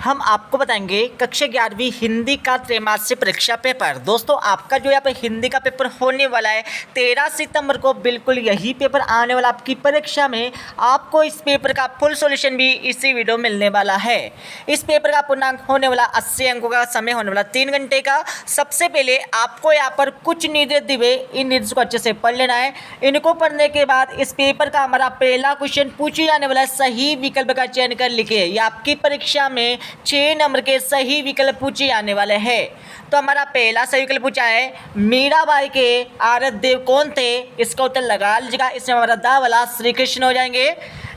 हम आपको बताएंगे कक्षा 11वीं हिंदी का त्रैमासिक परीक्षा पेपर। दोस्तों आपका जो यहाँ पे हिंदी का पेपर होने वाला है 13 सितंबर को, बिल्कुल यही पेपर आने वाला आपकी परीक्षा में। आपको इस पेपर का फुल सॉल्यूशन भी इसी वीडियो में मिलने वाला है। इस पेपर का पूर्णांक होने वाला 80 अंकों का, समय होने वाला 3 घंटे का। सबसे पहले आपको यहाँ पर कुछ निर्देश दिए, इन निर्देश को अच्छे से पढ़ लेना है। इनको पढ़ने के बाद इस पेपर का हमारा पहला क्वेश्चन पूछे जाने वाला है, सही विकल्प का चयन कर लिखिए। ये आपकी परीक्षा में 6 नंबर के सही विकल्प पूछे जाने वाले हैं। तो हमारा पहला सही विकल्प पूछा है, मीराबाई के आराध्य देव कौन थे? इसका उत्तर लगा लीजिएगा। इसमें हमारा दा वाला श्री कृष्ण हो जाएंगे।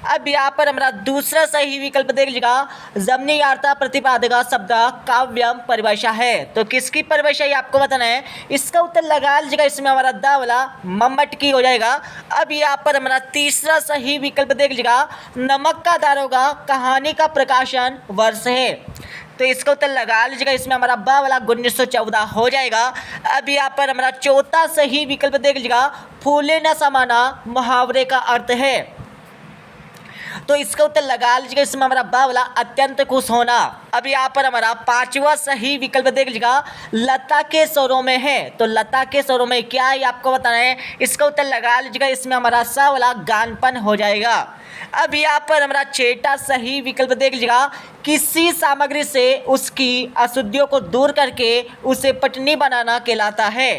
अब यहाँ पर हमारा दूसरा सही विकल्प देख लीजिएगा, जमनी वार्ता प्रतिपादका शब्द काव्यम परिभाषा है। तो किसकी परिभाषा ये आपको बताना है, इसका उत्तर लगा लीजिएगा। इसमें हमारा दा वाला मम्मट की हो जाएगा। अब यहाँ पर हमारा तीसरा सही विकल्प देख लीजिएगा, नमक का दारोगा कहानी का प्रकाशन वर्ष है। तो इसका उत्तर लगा लीजिएगा। इसमें हमारा बा वाला 1914 हो जाएगा। अब यहाँ पर हमारा चौथा सही विकल्प देख लीजिएगा, फूले न समाना मुहावरे का अर्थ है। तो इसका उत्तर लगा लीजिएगा। इसमें हमारा बा वाला अत्यंत खुश होना। अब यहाँ पर हमारा पांचवा सही विकल्प देख लीजिएगा, लता के स्वरों में है। तो लता के स्वरों में क्या है आपको बताना है, इसका उत्तर लगा लीजिएगा। इसमें हमारा सा वाला गानपन हो जाएगा। अब यहाँ पर हमारा छठा सही विकल्प देख लीजिएगा, किसी सामग्री से उसकी अशुद्धियों को दूर करके उसे पटनी बनाना कहलाता है।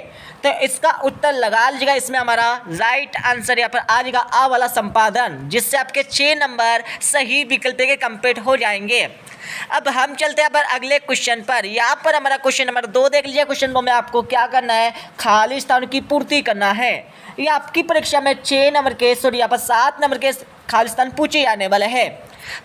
तो इसका उत्तर लगा लीजिएगा। इसमें हमारा राइट आंसर यहाँ पर आ जाएगा आ वाला संपादन, जिससे आपके 6 नंबर सही विकल्प के कंप्लीट हो जाएंगे। अब हम चलते हैं पर अगले क्वेश्चन पर। यहाँ पर हमारा क्वेश्चन नंबर 2 देख लीजिए। क्वेश्चन 2 में आपको क्या करना है, खाली स्थान की पूर्ति करना है। ये आपकी परीक्षा में 6 नंबर के यहाँ पर 7 नंबर के खाली स्थान पूछे जाने वाले हैं।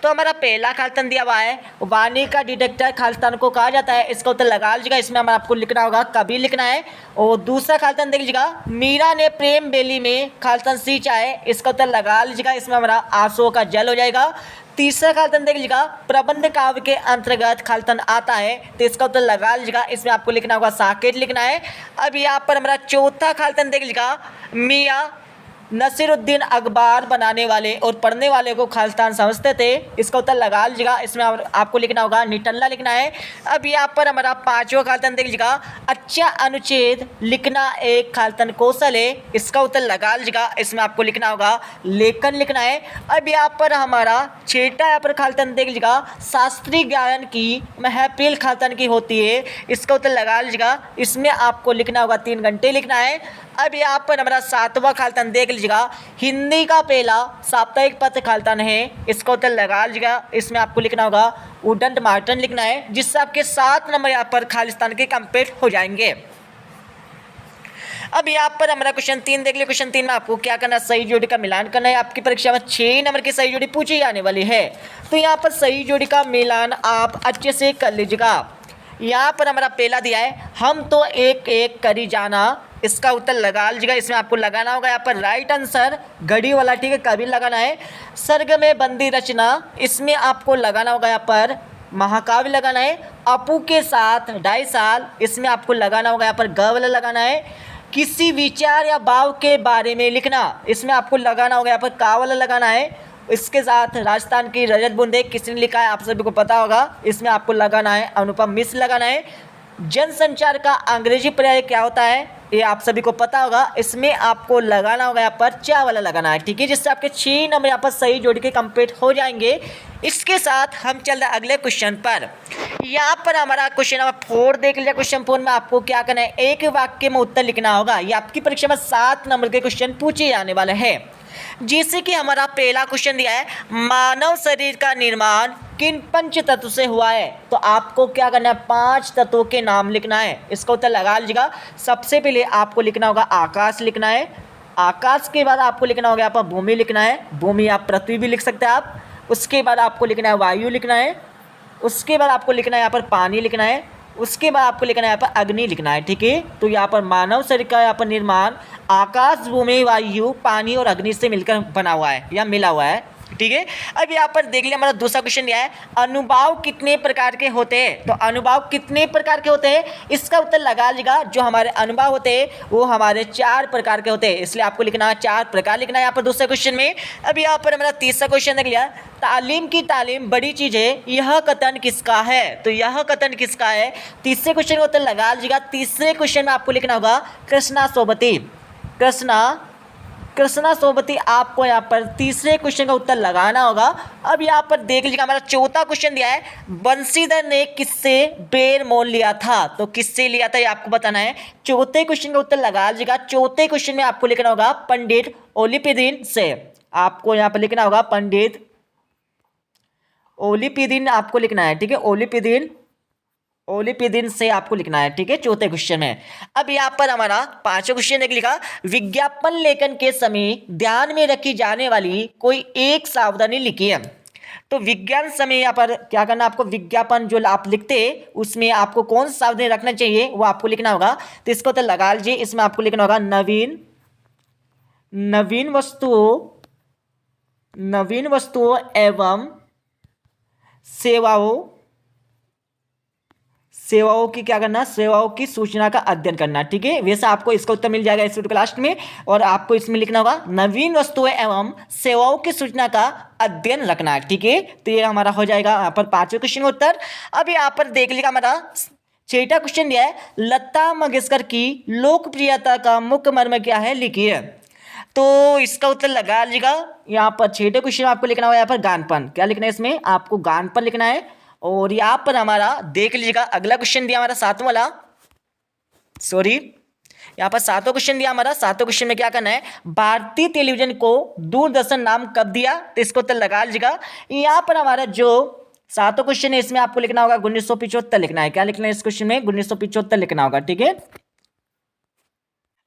तो हमारा पहला खाली स्थान दिया हुआ है, वाणी का डिटेक्टर खाली स्थान को कहा जाता है। इसका उत्तर लगा लीजिएगा। इसमें हमारा आपको लिखना होगा, कभी लिखना है। और दूसरा खाली स्थान देख लीजिएगा, मीरा ने प्रेम बेली में खाली स्थान सींचा है। इसका उत्तर लगा लीजिएगा। इसमें हमारा आंसुओं का जल हो जाएगा। तीसरा खाली स्थान देख लीजिएगा, प्रबंध काव्य के अंतर्गत खाली स्थान आता है। तो इसका उत्तर लगा लीजिएगा। इसमें आपको लिखना होगा, साकेत लिखना है। अब यहाँ पर हमारा चौथा खाली स्थान देख लीजिएगा, मियाँ नसीरुद्दीन अखबार बनाने वाले और पढ़ने वाले को खालिस्तान समझते थे। इसका उत्तर लगा लीजिएगा। इसमें आपको लिखना होगा, निटल्ला लिखना है। अब यहाँ पर हमारा पांचवा खालिस्तान देख लीजिएगा, अच्छा अनुच्छेद लिखना एक खालिस्तान कौशल है। इसका उत्तर लगा लीजिएगा। इसमें आपको लिखना होगा, लेखन लिखना है। अब यहाँ पर हमारा छठा यहाँ पर खालिस्तान देख लीजिएगा, शास्त्रीय गायन की महफिल खालिस्तान की होती है। इसका उत्तर लगा लीजिएगा। इसमें आपको लिखना होगा 3 घंटे लिखना है। अब यहाँ पर हमारा सातवां खालिस्तान देख लीजिएगा, हिंदी का पहला साप्ताहिक पत्र खालिस्तान है। इसका उत्तर लगा लीजिएगा। इसमें आपको लिखना होगा, उडंट मार्टन लिखना है, जिससे आपके 7 नंबर यहाँ पर खालिस्तान के कंप्लीट हो जाएंगे। अब यहाँ पर हमारा क्वेश्चन 3 देख लिया। क्वेश्चन 3 में आपको क्या करना है, सही जोड़ी का मिलान करना है। आपकी परीक्षा में 6 नंबर की सही जोड़ी पूछी जाने वाली है। तो यहाँ पर सही जोड़ी का मिलान आप अच्छे से कर लीजिएगा। यहाँ पर हमारा पहला दिया है, हम तो एक एक करी जाना। इसका उत्तर लगा लीजिएगा। इसमें आपको लगाना होगा यहाँ पर राइट आंसर घड़ी वाला, ठीक है, कभी लगाना है। सर्ग में बंदी रचना, इसमें आपको लगाना होगा यहाँ पर महाकाव्य लगाना है। अपू के साथ 2.5 साल, इसमें आपको लगाना होगा यहाँ पर ग वाला लगाना है। किसी विचार या भाव के बारे में लिखना, इसमें आपको लगाना होगा यहाँ पर का वाला लगाना है। इसके साथ राजस्थान की रजत बूंदे किसने लिखा है, आप सभी को पता होगा। इसमें आपको लगाना है अनुपम मिश्र लगाना है। जनसंचार का अंग्रेजी पर्याय क्या होता है, ये आप सभी को पता होगा। इसमें आपको लगाना होगा यहाँ पर चा वाला लगाना है, ठीक है, जिससे आपके 6 नंबर यहाँ पर सही जोड़ के कंप्लीट हो जाएंगे। इसके साथ हम चल रहे अगले क्वेश्चन पर। यहाँ पर हमारा क्वेश्चन नंबर 4 देख लीजिए। क्वेश्चन 4 में आपको क्या करना है, एक वाक्य में उत्तर लिखना होगा। ये आपकी परीक्षा में 7 नंबर के क्वेश्चन पूछे जाने वाले हैं। जैसे कि हमारा पहला क्वेश्चन दिया है, मानव शरीर का निर्माण किन 5 तत्व से हुआ है। तो आपको क्या करना है, 5 तत्वों के नाम लिखना है। इसका उत्तर लगा लीजिएगा। सबसे पहले आपको लिखना होगा आकाश लिखना है। आकाश के बाद आपको लिखना होगा यहाँ पर भूमि लिखना है। भूमि आप पृथ्वी भी लिख सकते हैं आप। उसके बाद आपको लिखना है वायु लिखना है। उसके बाद आपको लिखना है यहाँ पर पानी लिखना है। उसके बाद आपको लिखना है यहाँ पर अग्नि लिखना है, ठीक है। तो यहाँ पर मानव शरीर का यहाँ पर निर्माण आकाश, भूमि, वायु, पानी और अग्नि से मिलकर बना हुआ है या मिला हुआ है। ठीक है। अब यहाँ पर देख लिया, हमारा दूसरा क्वेश्चन दिया है अनुभाव कितने प्रकार के होते हैं। तो अनुभाव कितने प्रकार के होते हैं, इसका उत्तर लगा लीजिएगा। जो हमारे अनुभाव होते हैं वो हमारे 4 प्रकार के होते हैं, इसलिए आपको लिखना है 4 प्रकार लिखना है यहाँ पर दूसरे क्वेश्चन में। अब यहाँ पर हमारा तीसरा क्वेश्चन देख लिया, तालीम की तालीम बड़ी चीज है, यह कथन किसका है। तो यह कथन किसका है, तीसरे क्वेश्चन का उत्तर लगा लीजिएगा। तीसरे क्वेश्चन में आपको लिखना होगा कृष्णा सोबती। कृष्णा सोबती आपको यहाँ पर तीसरे क्वेश्चन का उत्तर लगाना होगा। अब यहाँ पर देख लीजिएगा, हमारा चौथा क्वेश्चन दिया है बंशीधर ने किससे बेर मोल लिया था। तो किससे लिया था ये आपको बताना है। चौथे क्वेश्चन का उत्तर लगा लीजिएगा। चौथे क्वेश्चन में आपको लिखना होगा पंडित ओलिपिदिन से। आपको यहाँ पर लिखना होगा पंडित ओलिपिदिन आपको लिखना है, ठीक है। ओलिपिदिन से आपको लिखना है, ठीक है, चौथे क्वेश्चन में। अब यहाँ पर हमारा पांचवा क्वेश्चन देख लिखा, विज्ञापन लेखन के समय ध्यान में रखी जाने वाली कोई एक सावधानी लिखी है। तो विज्ञान समय यहाँ पर क्या करना, आपको विज्ञापन जो आप लिखते हैं उसमें आपको कौन सा सावधानी रखना चाहिए वो आपको लिखना होगा। तो इसको तो लगा लीजिए, इसमें आपको लिखना होगा नवीन वस्तुओं एवं सेवाओं की क्या करना, सेवाओं की सूचना का अध्ययन करना, ठीक है। वैसे आपको इसका उत्तर मिल जाएगा इस वीडियो के लास्ट में। और आपको इसमें लिखना होगा नवीन वस्तुएं एवं सेवाओं की सूचना का अध्ययन रखना है, ठीक है। तो ये हमारा हो जाएगा यहाँ पर पांचवें क्वेश्चन का उत्तर। अब यहाँ पर देख लीजिएगा, हमारा छठा क्वेश्चन दिया है लता मंगेशकर की लोकप्रियता का मुख्य मर्म क्या है, लिखिए। तो इसका उत्तर लगा लीजिएगा। यहाँ पर छठे क्वेश्चन में आपको लिखना होगा यहाँ पर गानपन, क्या लिखना है इसमें, आपको गानपन लिखना है। और यहाँ पर हमारा देख लीजिएगा अगला क्वेश्चन दिया हमारा सातवां वाला, यहाँ पर सातवां क्वेश्चन दिया हमारा। सातवें क्वेश्चन में क्या करना है, भारतीय टेलीविजन को दूरदर्शन नाम कब दिया। तो इसको उत्तर लगा लीजिएगा। यहाँ पर हमारा जो सातवां क्वेश्चन है इसमें आपको लिखना होगा 1975 लिखना है, क्या लिखना है इस क्वेश्चन में, 1975 लिखना होगा, ठीक है।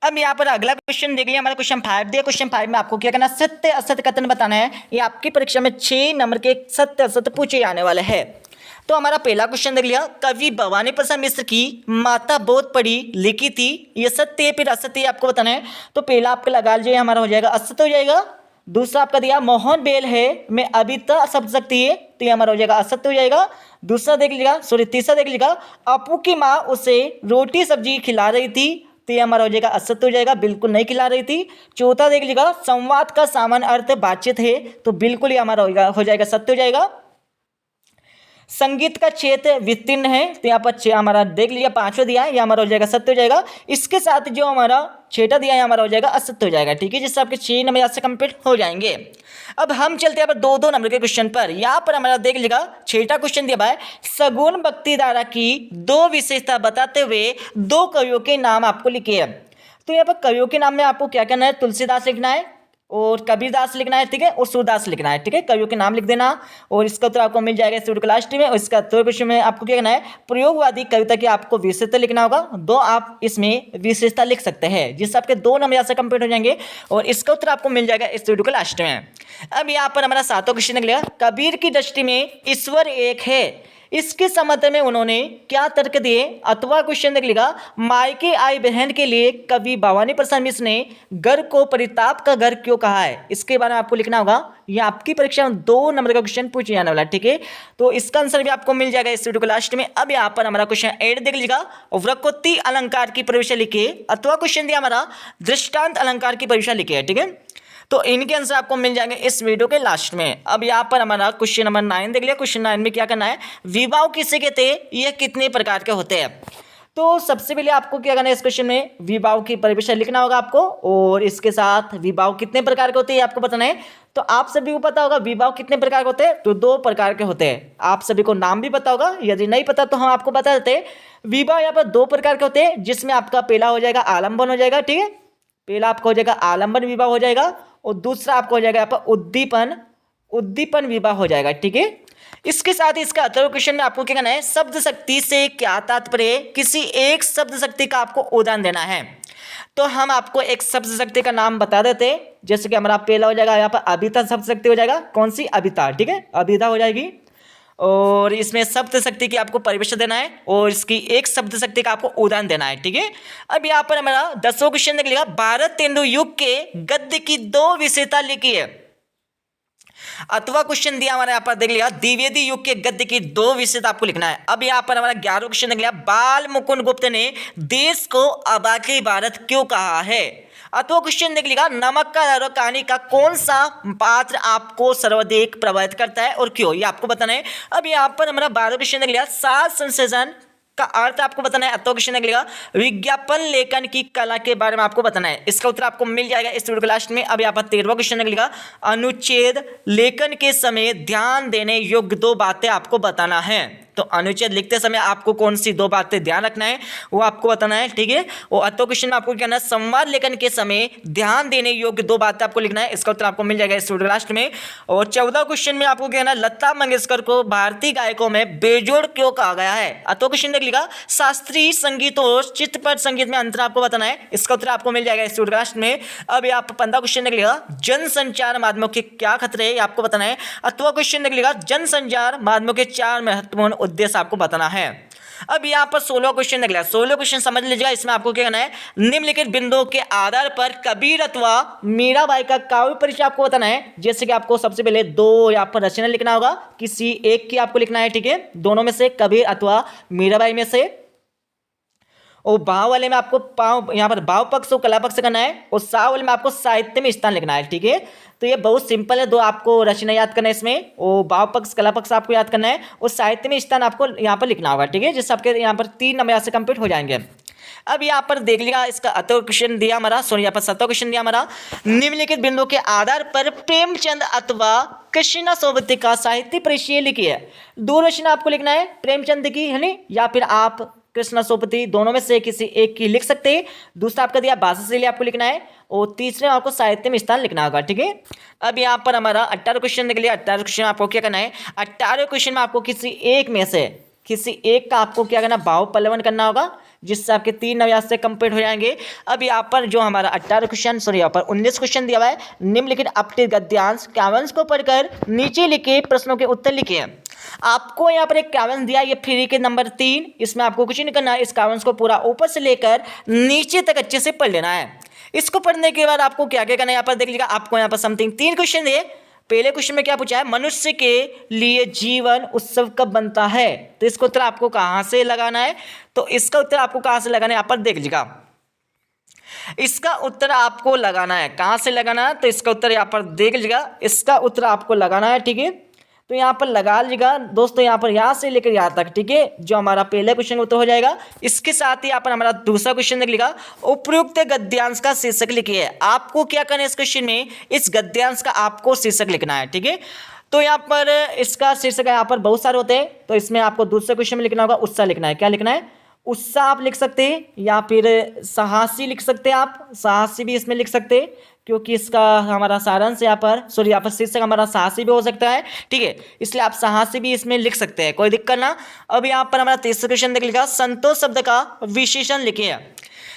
अब यहाँ पर अगला क्वेश्चन देख लिया, हमारा क्वेश्चन 5 दिया। क्वेश्चन 5 में आपको क्या करना है, सत्य असत्य कथन बताना है। ये आपकी परीक्षा में 6 नंबर के सत्य असत्य पूछे जाने वाले हैं। तो हमारा पहला क्वेश्चन देख लिया, कवि भवानी प्रसाद मिश्र की माता बहुत पढ़ी लिखी थी, ये सत्य है फिर असत्य है आपको बताना है। तो पहला आपका लगा लीजिए, हमारा हो जाएगा असत्य हो जाएगा। दूसरा आपका दिया मोहन बेल है मैं अभी तक शब्द सकती है, तो ये हमारा हो जाएगा असत्य हो जाएगा। दूसरा देख लीजिएगा, तीसरा देख लीजिएगा अपू की माँ उसे रोटी सब्जी खिला रही थी, तो ये हमारा हो जाएगा असत्य हो जाएगा, बिल्कुल नहीं खिला रही थी। चौथा देख लीजिएगा संवाद का सामान्य अर्थ बातचीत है, तो बिल्कुल ये हमारा हो जाएगा सत्य हो जाएगा। संगीत का क्षेत्र विस्तीर्ण है, तो यहाँ पर हमारा देख लिया 5वां दिया है, ये हमारा हो जाएगा सत्य हो जाएगा। इसके साथ जो हमारा 6वां दिया है हमारा हो जाएगा असत्य हो जाएगा, ठीक है, जिससे आपके 6 नंबर यहाँ से कंप्लीट हो जाएंगे। अब हम चलते हैं यहाँ पर 2-2 नंबर के क्वेश्चन पर। यहाँ पर हमारा देख लीजिएगा 6वां क्वेश्चन दिया है सगुण भक्ति धारा की 2 विशेषता बताते हुए 2 कवियों के नाम आपको लिखे हैं। तो यहाँ पर कवियों के नाम में आपको क्या करना है, तुलसीदास लिखना है और कबीरदास लिखना है, ठीक है, और सूरदास लिखना है, ठीक है, कवियों के नाम लिख देना। और इसका उत्तर आपको मिल जाएगा इस वीडियो के लास्ट में। और इसका थर्ड क्वेश्चन में आपको क्या करना है, प्रयोगवादी कविता की आपको विशेषता लिखना होगा। 2 आप इसमें विशेषता लिख सकते हैं, जिससे आपके 2 नंबर यहाँ से कंप्लीट हो जाएंगे। और इसका उत्तर आपको मिल जाएगा इस वीडियो के लास्ट में। अब यहाँ पर हमारा 7वां क्वेश्चन निकलेगा, कबीर की दृष्टि में ईश्वर एक है, इसके समर्थन में उन्होंने क्या तर्क दिए। अथवा क्वेश्चन देख लिखा मायके आई बहन के लिए कवि भवानी प्रसाद मिश्र ने घर को परिताप का घर क्यों कहा है, इसके बारे में आपको लिखना होगा। यह आपकी परीक्षा में 2 नंबर का क्वेश्चन पूछे जाने वाला है, ठीक है। तो इसका आंसर भी आपको मिल जाएगा इस वीडियो के लास्ट में। अब यहाँ पर हमारा क्वेश्चन 8 देख लीजिएगा, वृकोक्ति अलंकार की परिभाषा लिखिए। अथवा क्वेश्चन दिया हमारा दृष्टांत अलंकार की परिभाषा लिखिए, ठीक है। तो इनके आंसर आपको मिल जाएंगे इस वीडियो के लास्ट में। अब यहाँ पर हमारा क्वेश्चन नंबर 9 देख लिया। क्वेश्चन 9 में क्या करना है, विवाह किसे कहते हैं, यह कितने प्रकार के होते हैं। तो सबसे पहले आपको क्या करना है, इस क्वेश्चन में विवाह की परिभाषा लिखना होगा आपको, और इसके साथ विवाह कितने प्रकार के होते हैं आपको बताना है। तो आप सभी को पता होगा विवाह कितने प्रकार के होते हैं, तो 2 प्रकार के होते हैं। आप सभी को नाम भी पता होगा, यदि नहीं पता तो हम आपको बता देते हैं। विवाह यहाँ पर 2 प्रकार के होते हैं, जिसमें आपका पहला हो जाएगा आलम्बन हो जाएगा, ठीक है, पहला आपका हो जाएगा आलम्बन विवाह हो जाएगा, और दूसरा आपको हो जाएगा यहाँ पर उद्दीपन विवाह हो जाएगा, ठीक है। इसके साथ ही इसका अथर्व क्वेश्चन में आपको क्या करना है, शब्द शक्ति से क्या तात्पर्य, किसी एक शब्द शक्ति का आपको उदाहरण देना है। तो हम आपको एक शब्द शक्ति का नाम बता देते हैं, जैसे कि हमारा पहला हो जाएगा यहाँ पर अभिता शब्द शक्ति हो जाएगा, कौन सी, अभिता, ठीक है, अभिता हो जाएगी। और इसमें शब्द शक्ति की आपको परिभाषा देना है, और इसकी एक शब्द शक्ति का आपको उदाहरण देना है, ठीक है। अब यहाँ पर हमारा 10वां क्वेश्चन देख लिया, भारत तेंदु युग के गद्य की 2 विशेषता लिखी है। अथवा क्वेश्चन दिया हमारे यहाँ पर देख लिया द्विवेदी युग के गद्य की दो विशेषता आपको लिखना है। अब यहाँ पर हमारा 11वां क्वेश्चन देख लिया बाल मुकुंद गुप्त ने देश को अबाकी भारत क्यों कहा है। अथवा क्वेश्चन देख लिया नमक का लहरों कहानी का कौन सा पात्र आपको सर्वाधिक प्रभावित करता है और क्यों, ये आपको बताना है। अब यहाँ पर हमारा 12वां क्वेश्चन देख लिया सात संशोधन का अर्थ आपको बताना है। अथवा क्वेश्चन देख लिया विज्ञापन लेखन की कला के बारे में आपको बताना है। इसका उत्तर आपको मिल जाएगा इस वीडियो के लास्ट में। अब यहाँ पर 13वां क्वेश्चन देख लिया अनुच्छेद लेखन के समय ध्यान देने योग्य दो बातें आपको बताना है। तो अनुच्छेद लिखते समय आपको कौन सी दो बातें ध्यान रखना है वो आपको बताना है, ठीक है। वो अथवा क्वेश्चन में आपको क्या करना है संवाद लेखन के समय ध्यान देने योग्य दो बातें आपको लिखना है। इसका उत्तर आपको मिल जाएगा इस वीडियो लास्ट में। और 14वां क्वेश्चन में आपको क्या करना है लता मंगेशकर को भारतीय गायकों में बेजोड़ क्यों कहा गया है। अथवा क्वेश्चन देख लिखा शास्त्रीय संगीत और चित्रपट संगीत में अंतर आपको बताना है। इसका उत्तर आपको मिल जाएगा इस वीडियो लास्ट में। अब यहाँ पर 15वां क्वेश्चन देख लिखा जनसंचार माध्यमों के क्या खतरे है आपको बताना है। अथवा क्वेश्चन देख लिखा जनसंचार माध्यमों के 4 महत्वपूर्ण उद्देश्य आपको बताना है। अब यहाँ पर 16वां क्वेश्चन देख लिया। 16वां क्वेश्चन समझ लीजिएगा। इसमें आपको क्या करना है निम्नलिखित बिंदुओं के आधार पर कबीर अथवा मीराबाई का काव्य परिचय आपको बताना है। जैसे कि आपको सबसे पहले दो यहाँ पर रचना लिखना होगा, किसी एक की आपको लिखना है, ठीक है, दोनों में से कबीर अथवा मीराबाई में से। और भाव वाले में आपको पाव यहाँ पर भाव पक्ष और कला पक्ष करना है। और सा वाले में आपको साहित्य में स्थान लिखना है, ठीक है। तो ये बहुत सिंपल है, दो आपको रचना याद करना है इसमें। और भाव पक्ष कला पक्ष आपको याद करना है और साहित्य में स्थान आपको यहाँ पर लिखना होगा, ठीक है, जिससे आपके यहाँ पर 3 नंबर यहाँ से कंप्लीट हो जाएंगे। अब यहाँ पर देख लिया इसका अथवा क्वेश्चन दिया हमारा, सॉरी यहाँ पर 7वां क्वेश्चन दिया हमारा निम्नलिखित बिंदुओं के आधार पर प्रेमचंद अथवा कृष्णा सोबती का साहित्य परिचय लिखिए। दो रचना आपको लिखना है प्रेमचंद की, है नी, या फिर आप कृष्णा सोपति, दोनों में से किसी एक की लिख सकते हैं। दूसरा आपका दिया भाषा शैली आपको लिखना है और तीसरे आपको साहित्य में स्थान लिखना होगा, ठीक है। अब यहाँ पर हमारा 18वां क्वेश्चन देख लिया। 18वां क्वेश्चन आपको क्या करना है 18वें क्वेश्चन में आपको किसी एक में से किसी एक का आपको क्या करना भाव पल्लवन करना होगा, जिससे आपके 3 नव्यास से कंप्लीट हो जाएंगे। अब यहाँ पर जो हमारा 18 क्वेश्चन, सॉरी यहाँ पर 19 क्वेश्चन दिया हुआ है निम्नलिखित अपठित गद्यांश काव्यांश को पढ़कर नीचे लिखे प्रश्नों के उत्तर लिखिए। आपको यहाँ पर एक काव्यांश दिया, ये फ्री के नंबर 3, इसमें आपको कुछ नहीं करना है, इस काव्यांश को पूरा ऊपर से लेकर नीचे तक अच्छे से पढ़ लेना है। इसको पढ़ने के बाद आपको क्या क्या करना है यहाँ पर देख लीजिएगा। आपको यहाँ पर समथिंग 3 क्वेश्चन दिए। पहले क्वेश्चन में क्या पूछा है मनुष्य के लिए जीवन उत्सव कब बनता है, तो इसका उत्तर आपको कहाँ से लगाना है, तो इसका उत्तर आपको कहाँ से लगाना है यहाँ पर देख लीजिएगा। इसका उत्तर आपको लगाना है कहाँ से लगाना है, तो इसका उत्तर यहाँ पर देख लीजिएगा, इसका उत्तर आपको लगाना है, ठीक है। तो यहाँ पर लगा लीजिएगा दोस्तों, यहाँ पर यहाँ से लेकर यहाँ तक, ठीक है, जो हमारा पहले क्वेश्चन उत्तर हो जाएगा। इसके साथ ही यहाँ पर हमारा दूसरा क्वेश्चन देख लिखा उपयुक्त गद्यांश का शीर्षक लिखिए। आपको क्या करना है इस क्वेश्चन में, इस गद्यांश का आपको शीर्षक लिखना है, ठीक है। तो यहाँ पर इसका शीर्षक यहाँ पर बहुत सारे होते हैं, तो इसमें आपको दूसरे क्वेश्चन में लिखना होगा उत्साह लिखना है। क्या लिखना है, उत्साह आप लिख सकते हैं, या फिर साहसी लिख सकते हैं, आप साहसी भी इसमें लिख सकते हैं, क्योंकि इसका हमारा सारांश यहाँ पर, सॉरी यहाँ पर शीर्षक हमारा साहसी भी हो सकता है, ठीक है, इसलिए आप साहसी भी इसमें लिख सकते हैं, कोई दिक्कत ना। अब यहाँ पर हमारा तीसरा क्वेश्चन देख लिखा संतोष शब्द का विशेषण लिखिए।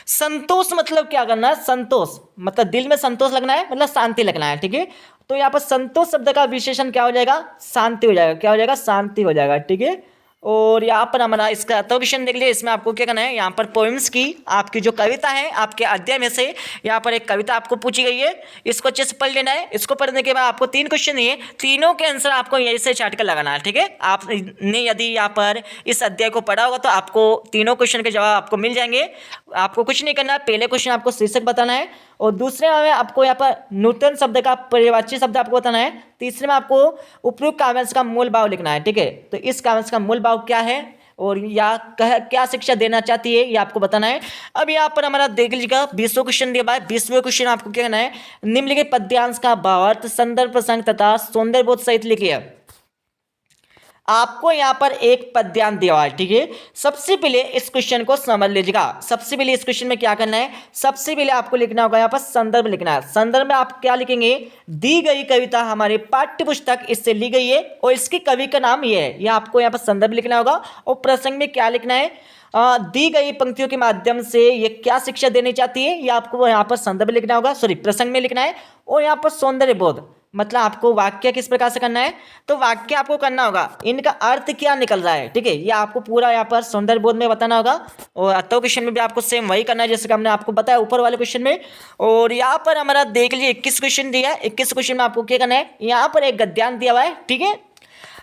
संतोष मतलब क्या करना है, संतोष मतलब दिल में संतोष लगना है, मतलब शांति लगना है, ठीक है। तो यहाँ पर संतोष शब्द का विशेषण क्या हो जाएगा, शांति हो जाएगा, क्या हो जाएगा, शांति हो जाएगा, ठीक है। और यहाँ पर हमारा इसका अथवा क्वेश्चन देख लिया। इसमें आपको क्या करना है, यहाँ पर पोएम्स की आपकी जो कविता है आपके अध्याय में से यहाँ पर एक कविता आपको पूछी गई है, इसको अच्छे से पढ़ लेना है। इसको पढ़ने के बाद आपको 3 क्वेश्चन दिए, तीनों के आंसर आपको यहीं से चाट कर लगाना है, ठीक है। आपने यदि यहाँ पर इस अध्याय को पढ़ा होगा तो आपको तीनों क्वेश्चन के जवाब आपको मिल जाएंगे। आपको कुछ नहीं करना है, पहले क्वेश्चन आपको शीर्षक बताना है, और दूसरे में आपको यहाँ पर नूतन शब्द का पर्यायवाची शब्द आपको बताना है, तीसरे में आपको उपयुक्त काव्यांश का मूल भाव लिखना है, ठीक है। तो इस काव्यांश का मूल भाव क्या है और या क्या शिक्षा देना चाहती है ये आपको बताना है। अब यहाँ पर हमारा देख लीजिएगा 20वां क्वेश्चन दिया है। 20वें क्वेश्चन आपको क्या करना है, निम्नलिखित पद्यांश का भावार्थ संदर्भ प्रसंग तथा सौंदर्यबोध सहित लिखिए। आपको यहाँ पर एक पद्यांश दिया हुआ है, ठीक है। सबसे पहले इस क्वेश्चन को समझ लीजिएगा। सबसे पहले इस क्वेश्चन में क्या करना है, सबसे पहले आपको लिखना होगा यहाँ पर संदर्भ लिखना है। संदर्भ में आप क्या लिखेंगे, दी गई कविता हमारे पाठ्य पुस्तक इससे ली गई है और इसके कवि का नाम ये है, यह आपको यहाँ पर संदर्भ लिखना होगा। और प्रसंग में क्या लिखना है, दी गई पंक्तियों के माध्यम से ये क्या शिक्षा देनी चाहती है, ये आपको यहाँ पर संदर्भ लिखना होगा, सॉरी प्रसंग में लिखना है। और यहाँ पर सौंदर्य बोध, मतलब आपको वाक्य किस प्रकार से करना है, तो वाक्य आपको करना होगा इनका अर्थ क्या निकल रहा है, ठीक है, ये आपको पूरा यहाँ पर सौंदर्य बोध में बताना होगा। और अतः क्वेश्चन में भी आपको सेम वही करना है जैसे कि हमने आपको बताया ऊपर वाले क्वेश्चन में। और यहाँ पर हमारा देख लीजिए 21 क्वेश्चन दिया है। 21 क्वेश्चन में आपको क्या करना है, यहाँ पर एक गद्यांश दिया हुआ है, ठीक है,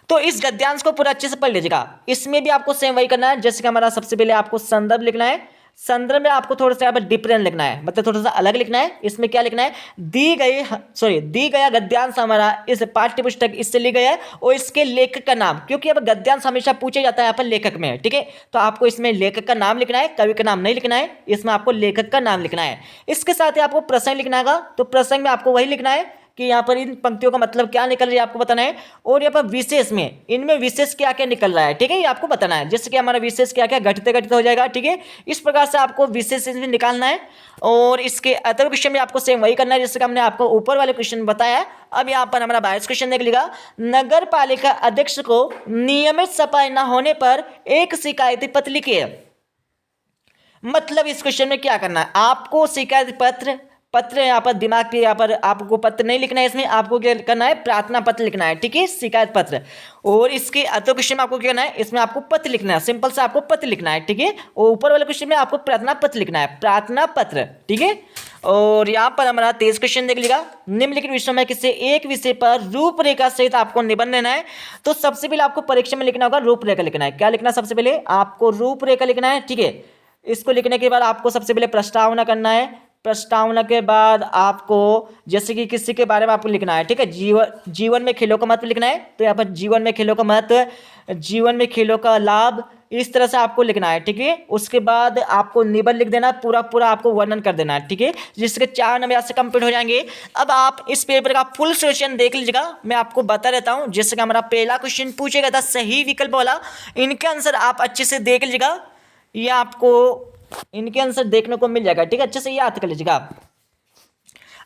तो इस गद्यांश को पूरा अच्छे से पढ़ लीजिएगा। इसमें भी आपको सेम वही करना है जैसे कि हमारा सबसे पहले आपको संदर्भ लिखना है। संदर्भ में आपको थोड़ा सा यहाँ पर डिफरेंट लिखना है, मतलब थोड़ा सा अलग लिखना है। इसमें क्या लिखना है, दी गया गद्यांश हमारा इस पाठ्य पुस्तक इससे ली गया है और इसके लेखक का नाम, क्योंकि अब गद्यांश हमेशा पूछा जाता है यहाँ पर लेखक में, ठीक है, तो आपको इसमें लेखक का नाम लिखना है, कवि का नाम नहीं लिखना है, इसमें आपको लेखक का नाम लिखना है। इसके साथ ही आपको प्रसंग लिखना होगा, तो प्रसंग में आपको वही लिखना है कि यहाँ पर इन पंक्तियों का मतलब क्या निकल रही है आपको बताना है। और यहाँ पर विशेष में इनमें विशेष क्या क्या निकल रहा है, ठीक है, ये आपको बताना है। जैसे कि हमारा विशेष क्या क्या घटते घटते हो जाएगा, ठीक है, इस प्रकार से आपको विशेष इसमें निकालना है। और इसके अदर क्वेश्चन में आपको सेम वही करना है जैसे कि हमने आपको ऊपर वाले क्वेश्चन में बताया। अब यहाँ पर हमारा 22 क्वेश्चन देख लीजिएगा। नगर पालिका अध्यक्ष को नियमित सफाई न होने पर एक शिकायती पत्र लिखिए। मतलब इस क्वेश्चन में क्या करना है, आपको शिकायत पत्र यहाँ पर दिमाग के यहाँ पर आपको पत्र नहीं लिखना है, इसमें आपको क्या करना है, प्रार्थना पत्र लिखना है, ठीक है, शिकायत पत्र। और इसके अतो क्वेश्चन में आपको क्या करना है, इसमें आपको पत्र लिखना है, सिंपल से आपको पत्र लिखना है, ठीक है। और ऊपर वाले क्वेश्चन में आपको प्रार्थना पत्र लिखना है, प्रार्थना पत्र, ठीक है। और यहाँ पर हमारा 23 क्वेश्चन देख लीजिएगा। निम्नलिखित विषयों में किसी एक विषय पर रूपरेखा सहित आपको निबंध लेना है। तो सबसे पहले आपको परीक्षा में लिखना होगा रूपरेखा लिखना है। क्या लिखना है, सबसे पहले आपको रूपरेखा लिखना है, ठीक है। इसको लिखने के बाद आपको सबसे पहले प्रस्तावना करना है। प्रस्तावना के बाद आपको जैसे कि किसी के बारे में आपको लिखना है, ठीक है, जीवन में खेलों का महत्व लिखना है। तो यहाँ पर जीवन में खेलों का महत्व, जीवन में खेलों का लाभ, इस तरह से आपको लिखना है, ठीक है। उसके बाद आपको निबंध लिख देना, पूरा पूरा आपको वर्णन कर देना है, ठीक है, जिसके 4 नंबर से कंप्लीट हो जाएंगे। अब आप इस पेपर का फुल सोल्यूशन देख लीजिएगा, मैं आपको बता देता हूँ। जैसे कि हमारा पहला क्वेश्चन पूछा गया था सही विकल्प वाला, इनके आंसर आप अच्छे से देख लीजिएगा, ये आपको इनके आंसर देखने को मिल जाएगा, ठीक है, अच्छे से याद कर लीजिएगा।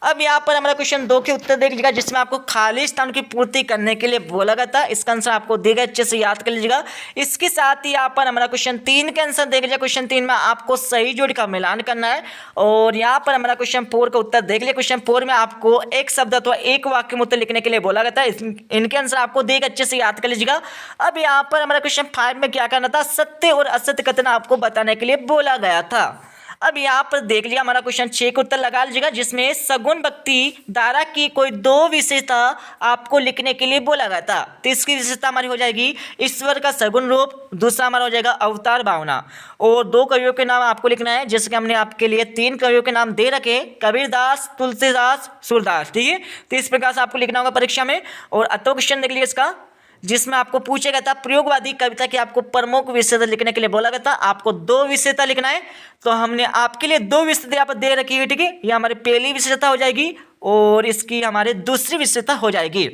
अब यहाँ पर हमारा क्वेश्चन 2 के उत्तर देख लीजिएगा जिसमें आपको खाली स्थान की पूर्ति करने के लिए बोला गया था। इसका आंसर आपको देगा, अच्छे से याद कर लीजिएगा। इसके साथ ही यहाँ पर हमारा क्वेश्चन 3 के आंसर देख लीजिए। क्वेश्चन 3 में आपको सही जोड़ी का मिलान करना है। और यहाँ पर हमारा क्वेश्चन 4 का उत्तर देख लिया। क्वेश्चन 4 में आपको एक शब्द अथवा एक वाक्य में उत्तर लिखने के लिए बोला गया था, इनके आंसर आपको देगा, अच्छे से याद कर लीजिएगा। अब यहाँ पर हमारा क्वेश्चन 5 में क्या करना था, सत्य और असत्य कथन आपको बताने के लिए बोला गया था। अब यहाँ पर देख लिया हमारा क्वेश्चन 6 का उत्तर लगा लीजिएगा जिसमें सगुण भक्ति धारा की कोई 2 विशेषता आपको लिखने के लिए बोला गया था। तो इसकी विशेषता हमारी हो जाएगी ईश्वर का सगुण रूप, दूसरा हमारा हो जाएगा अवतार भावना। और 2 कवियों के नाम आपको लिखना है, जैसे कि हमने आपके लिए 3 कवियों के नाम दे रखे, कबीरदास, तुलसीदास, सूरदास, ठीक है। तो इस प्रकार से आपको लिखना होगा परीक्षा में। और अतो क्वेश्चन देख लीजिए इसका, जिसमें आपको पूछा गया था प्रयोगवादी कविता की आपको प्रमुख विशेषता लिखने के लिए बोला गया था। आपको 2 विशेषता लिखना है, तो हमने आपके लिए 2 विशेषता यहाँ पर दे रखी है, ठीक है। ये हमारी पहली विशेषता हो जाएगी और इसकी हमारे दूसरी विशेषता हो जाएगी।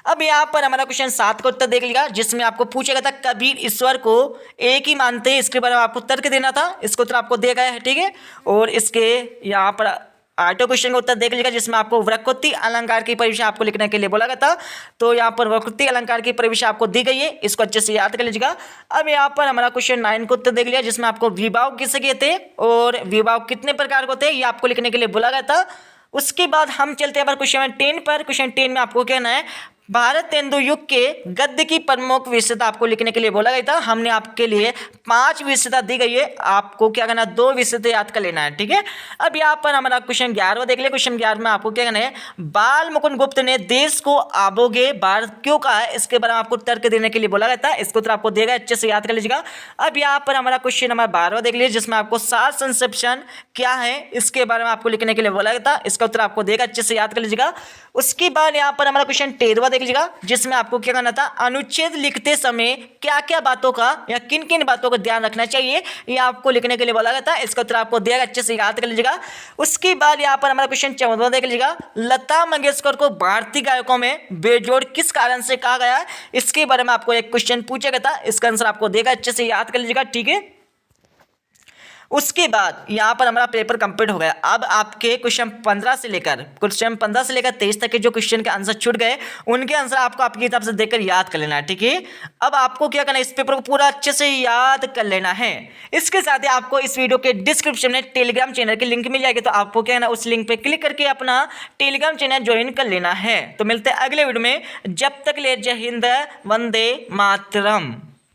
अब यहाँ पर हमारा क्वेश्चन 7 का उत्तर देख लिया जिसमें आपको पूछा गया था कबीर ईश्वर को एक ही मानते हैं, इसके बारे में आपको तर्क देना था। इसका उत्तर आपको दिया गया है, ठीक है। और इसके यहाँ पर 8वें क्वेश्चन का उत्तर देख लीजिएगा जिसमें आपको वक्रोक्ति अलंकार की परिभाषा आपको लिखने के लिए बोला गया था। तो यहाँ पर वक्रोक्ति अलंकार की परिभाषा आपको दी गई है, इसको अच्छे से याद कर लीजिएगा। अब यहाँ पर हमारा क्वेश्चन 9 का उत्तर देख लिया जिसमें आपको विभाव किसे कहते हैं और विभाव कितने प्रकार के होते हैं ये आपको लिखने के लिए बोला गया था। उसके बाद हम चलते हैं क्वेश्चन 10 पर। क्वेश्चन 10 में आपको कहना है भारत तेंदु युग के गद्य की प्रमुख विशेषता आपको लिखने के लिए बोला गया था। हमने आपके लिए 5 विशेषता दी गई है, आपको क्या करना है, 2 विशेषता याद कर लेना है, ठीक है। अब यहाँ पर हमारा क्वेश्चन 11वां देख लिया। क्वेश्चन 11 में आपको क्या करना है, बाल मुकुंद गुप्त ने देश को आबोगे भारत क्यों कहा है, इसके बारे में आपको तर्क देने के लिए बोला गया था। इसको उत्तर आपको देगा, अच्छे से याद कर लीजिएगा। अब यहाँ पर हमारा क्वेश्चन नंबर 12वां देख लीजिए जिसमें आपको सार संसेप्शन क्या है इसके बारे में आपको लिखने के लिए बोला गया था। इसका उत्तर आपको देगा, अच्छे से याद कर लीजिएगा। उसके बाद यहाँ पर हमारा क्वेश्चन 13वां देख लीजिएगा जिसमें आपको क्या करना था, अनुच्छेद लिखते समय क्या क्या बातों का या किन किन बातों का ध्यान रखना चाहिए ये आपको लिखने के लिए बोला गया था। इसका उत्तर आपको दिया, अच्छे से याद कर लीजिएगा। उसके बाद यहाँ पर हमारा क्वेश्चन 14वां देख लीजिएगा, लता मंगेशकर को भारतीय गायकों में बेजोड़ किस कारण से कहा गया है, इसके बारे में आपको एक क्वेश्चन पूछा गया था। इसका आंसर आपको देगा, अच्छे से याद कर लीजिएगा, ठीक है। उसके बाद यहाँ पर हमारा पेपर कंप्लीट हो गया। अब आपके क्वेश्चन 15 से लेकर 23 तक के जो क्वेश्चन के आंसर छूट गए उनके आंसर आपको आपकी हिसाब से देखकर याद कर लेना है, ठीक है। अब आपको क्या करना है, इस पेपर को पूरा अच्छे से याद कर लेना है। इसके साथ ही आपको इस वीडियो के डिस्क्रिप्शन में टेलीग्राम चैनल की लिंक मिल जाएगी, तो आपको क्या है ना, उस लिंक पे क्लिक करके अपना टेलीग्राम चैनल ज्वाइन कर लेना है। तो मिलते हैं अगले वीडियो में, जब तक ले जय हिंद, वंदे मातरम।